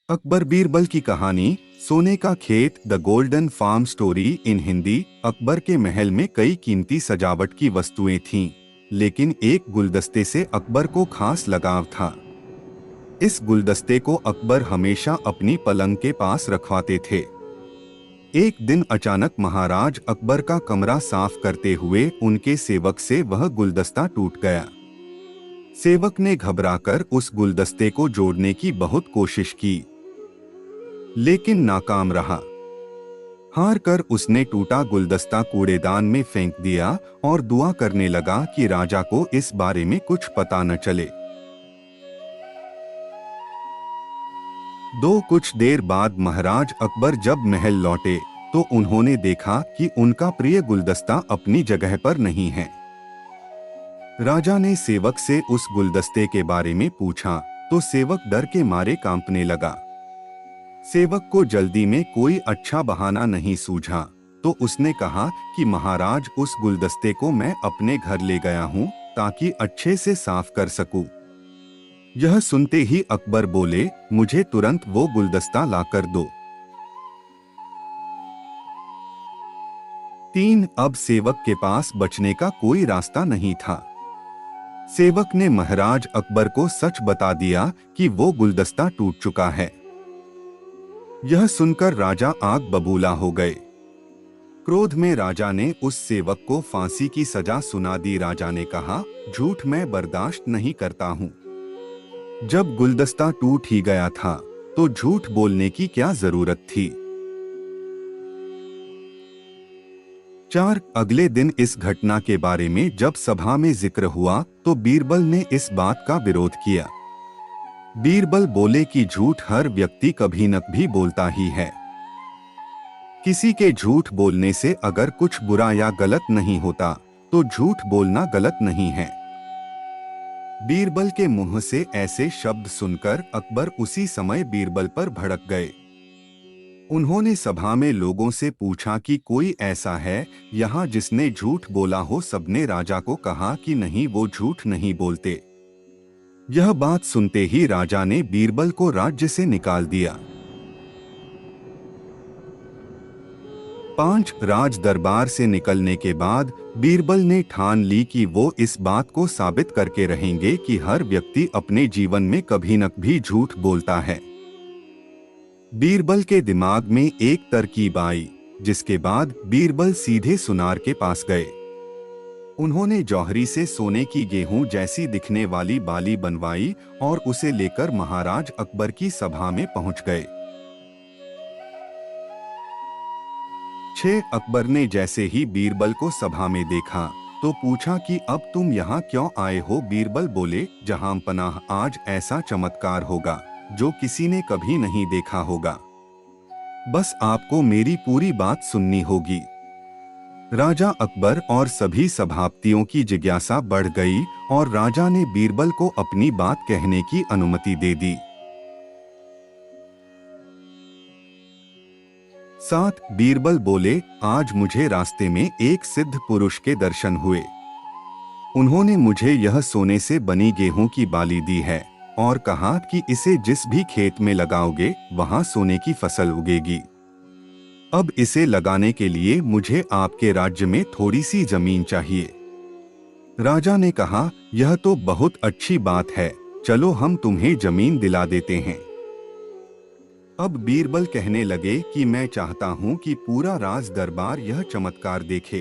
अकबर बीरबल की कहानी सोने का खेत the golden farm story in Hindi. Akbar के महल में कई कीमती सजावट की वस्तुएं थीं, लेकिन एक गुलदस्ते से अकबर को खास लगाव था। इस गुलदस्ते को अकबर हमेशा अपनी पलंग के पास रखवाते थे। एक दिन अचानक महाराज अकबर का कमरा साफ करते हुए उनके सेवक से वह गुलदस्ता टूट गया। सेवक ने घबराकर उस गुलदस्ते को जोड़ने की बहुत कोशिश की, लेकिन नाकाम रहा। हार कर उसने टूटा गुलदस्ता कूड़ेदान में फेंक दिया और दुआ करने लगा कि राजा को इस बारे में कुछ पता न चले। कुछ देर बाद महाराज अकबर जब महल लौटे तो उन्होंने देखा कि उनका प्रिय गुलदस्ता अपनी जगह पर नहीं है। राजा ने सेवक से उस गुलदस्ते के बारे में पूछा तो सेवक डर के मारे कांपने लगा। सेवक को जल्दी में कोई अच्छा बहाना नहीं सूझा तो उसने कहा कि महाराज, उस गुलदस्ते को मैं अपने घर ले गया हूं ताकि अच्छे से साफ कर सकूं। यह सुनते ही अकबर बोले, मुझे तुरंत वो गुलदस्ता लाकर दो। अब सेवक के पास बचने का कोई रास्ता नहीं था। सेवक ने महाराज अकबर को सच बता दिया कि वो गुलदस्ता टूट चुका है। यह सुनकर राजा आग बबूला हो गए। क्रोध में राजा ने उस सेवक को फांसी की सजा सुना दी। राजा ने कहा, झूठ मैं बर्दाश्त नहीं करता हूँ। जब गुलदस्ता टूट ही गया था तो झूठ बोलने की क्या जरूरत थी। अगले दिन इस घटना के बारे में जब सभा में जिक्र हुआ तो बीरबल ने इस बात का विरोध किया। बीरबल बोले कि झूठ हर व्यक्ति कभी न कभी बोलता ही है। किसी के झूठ बोलने से अगर कुछ बुरा या गलत नहीं होता तो झूठ बोलना गलत नहीं है। बीरबल के मुंह से ऐसे शब्द सुनकर अकबर उसी समय बीरबल पर भड़क गए। उन्होंने सभा में लोगों से पूछा कि कोई ऐसा है यहाँ जिसने झूठ बोला हो। सबने राजा को कहा कि नहीं, वो झूठ नहीं बोलते। यह बात सुनते ही राजा ने बीरबल को राज्य से निकाल दिया। राज दरबार से निकलने के बाद बीरबल ने ठान ली कि वो इस बात को साबित करके रहेंगे कि हर व्यक्ति अपने जीवन में कभी न कभी झूठ बोलता है। बीरबल के दिमाग में एक तरकीब आई, जिसके बाद बीरबल सीधे सुनार के पास गए। उन्होंने जौहरी से सोने की गेहूं जैसी दिखने वाली बाली बनवाई और उसे लेकर महाराज अकबर की सभा में पहुंच गए। अकबर ने जैसे ही बीरबल को सभा में देखा तो पूछा कि अब तुम यहाँ क्यों आए हो। बीरबल बोले, जहां पनाह, आज ऐसा चमत्कार होगा जो किसी ने कभी नहीं देखा होगा। बस आपको मेरी पूरी बात सुननी होगी। राजा अकबर और सभी सभापतियों की जिज्ञासा बढ़ गई और राजा ने बीरबल को अपनी बात कहने की अनुमति दे दी। बीरबल बोले, आज मुझे रास्ते में एक सिद्ध पुरुष के दर्शन हुए। उन्होंने मुझे यह सोने से बनी गेहूं की बाली दी है और कहा कि इसे जिस भी खेत में लगाओगे वहां सोने की फसल उगेगी। अब इसे लगाने के लिए मुझे आपके राज्य में थोड़ी सी जमीन चाहिए। राजा ने कहा, यह तो बहुत अच्छी बात है, चलो हम तुम्हें जमीन दिला देते हैं। अब बीरबल कहने लगे कि मैं चाहता हूं कि पूरा राज दरबार यह चमत्कार देखे।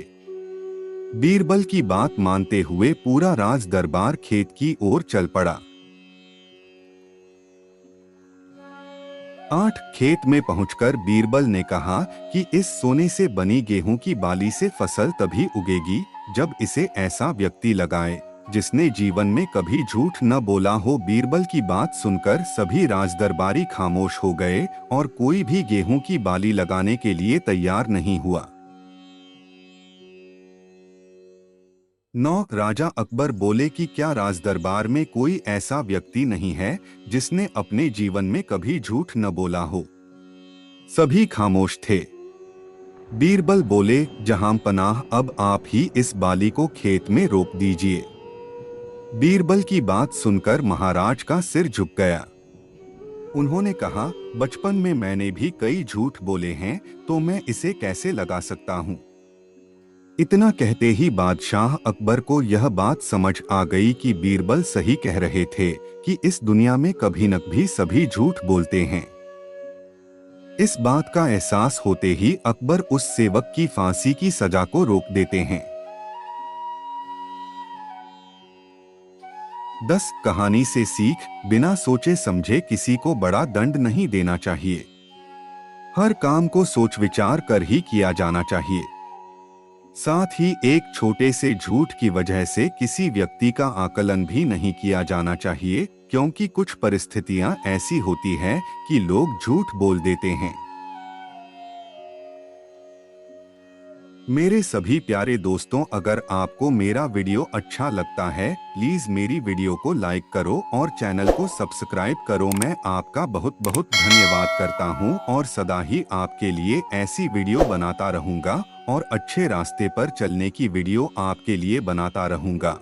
बीरबल की बात मानते हुए पूरा राज दरबार खेत की ओर चल पड़ा। खेत में पहुंचकर बीरबल ने कहा कि इस सोने से बनी गेहूं की बाली से फसल तभी उगेगी जब इसे ऐसा व्यक्ति लगाए जिसने जीवन में कभी झूठ न बोला हो। बीरबल की बात सुनकर सभी राजदरबारी खामोश हो गए और कोई भी गेहूं की बाली लगाने के लिए तैयार नहीं हुआ। राजा अकबर बोले कि क्या राजदरबार में कोई ऐसा व्यक्ति नहीं है जिसने अपने जीवन में कभी झूठ न बोला हो। सभी खामोश थे। बीरबल बोले, जहां पनाह, अब आप ही इस बाली को खेत में रोप दीजिए। बीरबल की बात सुनकर महाराज का सिर झुक गया। उन्होंने कहा, बचपन में मैंने भी कई झूठ बोले हैं, तो मैं इसे कैसे लगा सकता हूँ। इतना कहते ही बादशाह अकबर को यह बात समझ आ गई कि बीरबल सही कह रहे थे कि इस दुनिया में कभी न कभी सभी झूठ बोलते हैं। इस बात का एहसास होते ही अकबर उस सेवक की फांसी की सजा को रोक देते हैं। 10 कहानी से सीख, बिना सोचे समझे किसी को बड़ा दंड नहीं देना चाहिए। हर काम को सोच विचार कर ही किया जाना चाहिए। साथ ही एक छोटे से झूठ की वजह से किसी व्यक्ति का आकलन भी नहीं किया जाना चाहिए, क्योंकि कुछ परिस्थितियां ऐसी होती हैं कि लोग झूठ बोल देते हैं। मेरे सभी प्यारे दोस्तों, अगर आपको मेरा वीडियो अच्छा लगता है, प्लीज मेरी वीडियो को लाइक करो और चैनल को सब्सक्राइब करो। मैं आपका बहुत बहुत धन्यवाद करता हूं और सदा ही आपके लिए ऐसी वीडियो बनाता रहूंगा और अच्छे रास्ते पर चलने की वीडियो आपके लिए बनाता रहूंगा।